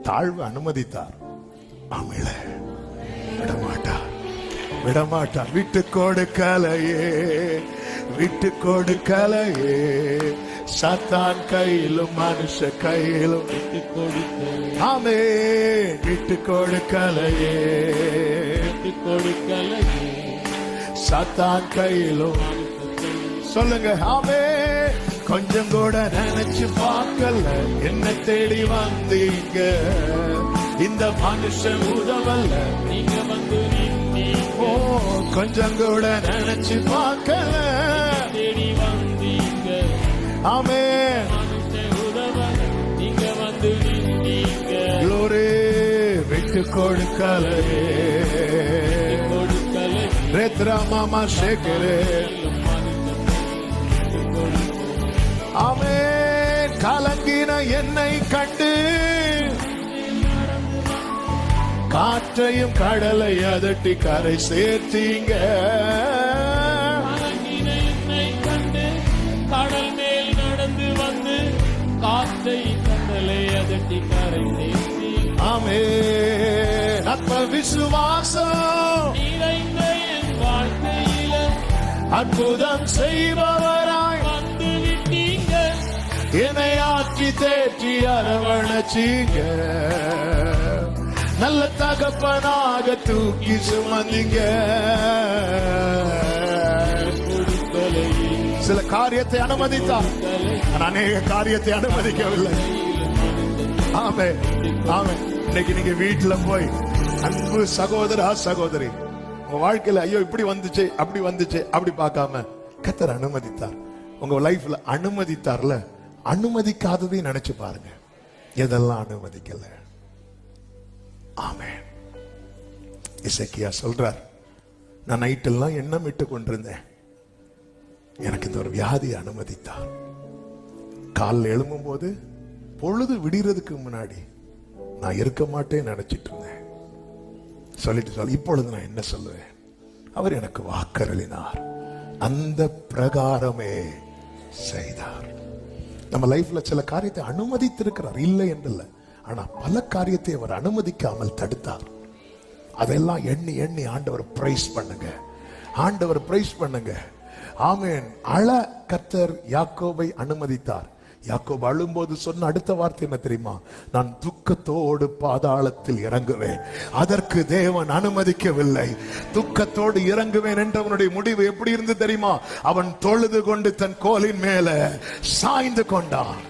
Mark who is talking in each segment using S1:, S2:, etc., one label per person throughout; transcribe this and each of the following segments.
S1: தாழ்வு அனுமதித்தார். ஆமையில விடமாட்டார், விடமாட்டார். விட்டு கொடுக்கலையே, விட்டு கொடுக்கலையே. சாத்தான் கையிலும் மனுஷ கையிலும் விட்டு கொடுக்க. ஆமே, விட்டு கொடுக்கலையே, விட்டு கொடுக்கலையே. சாத்தான் கையிலும். சொல்லுங்க, ஆமே. கொஞ்சம் கூட நினைச்சு பார்க்கல, என்ன தேடி வந்தீங்க. இந்த மனுஷன் உதவல்ல, நீங்க வந்து ஓ. கொஞ்சம் கூட நினைச்சு பார்க்கல, தேடி வந்தீங்க. ஆமே, மனுஷன் உதவல்ல, நீங்க வந்து க்ளோரி. விட்டு கொடுக்கலையே, கொடுக்கலை. ரேத்ரா மாமா சேகரே. ஆமே, கலங்கின என்னை கண்டு காற்றையும் கடலை அதட்டி கரை சேர்த்தீங்க. கலங்கின என்னை கண்டு கடல் மேல் நடந்து வந்து காற்றை கடலை அதட்டி கரை சேர்த்தீங்க. ஆமே, நற்ப விசுவாசம் நிறைந்த என் வாழ்க்கையில அற்புதம் செய்பவராய் வந்து விட்டீங்க. என்னை ஆற்றி தேற்றி அரவணைச்சீங்க. நல்ல தகப்பனாக தூக்கி சுமந்தீங்க. சில காரியத்தை அனுமதித்தார், அநேக காரியத்தை அனுமதிக்கவில்லை. ஆமே, ஆமே. இன்னைக்கு நீங்க வீட்டுல போய் அன்பு சகோதரா சகோதரி, உங்க வாழ்க்கையில ஐயோ இப்படி வந்துச்சு அப்படி வந்துச்சு அப்படி பார்க்காம கர்த்தர் அனுமதித்தார். உங்க லைஃப்ல அனுமதித்தார்ல, அனுமதிக்காததையும் நினைச்சு பாருங்க, எதெல்லாம் அனுமதிக்கல. ஆமென். எசேக்கியா சொல்றார், நான் நைட்டெல்லாம் எண்ணம் இட்டு கொண்டிருந்தேன், எனக்கு இந்த ஒரு வியாதியை அனுமதித்தார். காலில் எழும்பும் போது பொழுது விடுறதுக்கு முன்னாடி நான் இருக்க மாட்டேன்னு நினைச்சிட்டு இருந்தேன். சொல்லிட்டு இப்பொழுது நான் என்ன சொல்லுவேன், அவர் எனக்கு வாக்கருளினார், அந்த பிரகாரமே செய்தார். நம்ம லைஃப்ல சில காரியத்தை அனுமதித்திருக்கிறார், இல்லை என்றில்லை. ஆனா பல காரியத்தை அவர் அனுமதிக்காமல் தடுத்தார். அதெல்லாம் எண்ணி எண்ணி ஆண்டவர் பிரைஸ் பண்ணுங்க, ஆண்டவர் பிரைஸ் பண்ணுங்க. ஆமென். அழ கர்த்தர் யாக்கோபை அனுமதித்தார். யாக்கோபு அழும்போது சொன்ன அடுத்த வார்த்தை என்ன தெரியுமா? நான் துக்கத்தோடு பாதாளத்தில் இறங்குவேன். அதற்கு தேவன் அனுமதிக்கவில்லை. துக்கத்தோடு இறங்குவேன் என்றவனுடைய முடிவு எப்படி இருந்து தெரியுமா? அவன் தொழுது கொண்டு தன் கோலின் மேல சாய்ந்து கொண்டான்.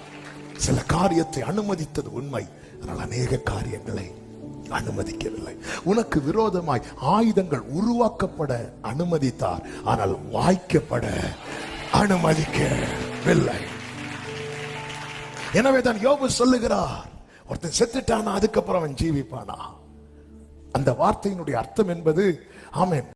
S1: சில காரியத்தை அனுமதித்தது உண்மை, ஆனால் அநேக காரியங்களை அனுமதிக்கவில்லை. உனக்கு விரோதமாய் ஆயுதங்கள் உருவாக்கப்பட அனுமதித்தார், ஆனால் வாய்க்கப்பட அனுமதிக்கவில்லை. எனவே தான் யோபு சொல்லுகிறார், ஒருத்தன் செத்துட்டானா அதுக்கப்புறம் அவன் ஜீவிப்பானா? அந்த வார்த்தையினுடைய அர்த்தம் என்பது, ஆமென்,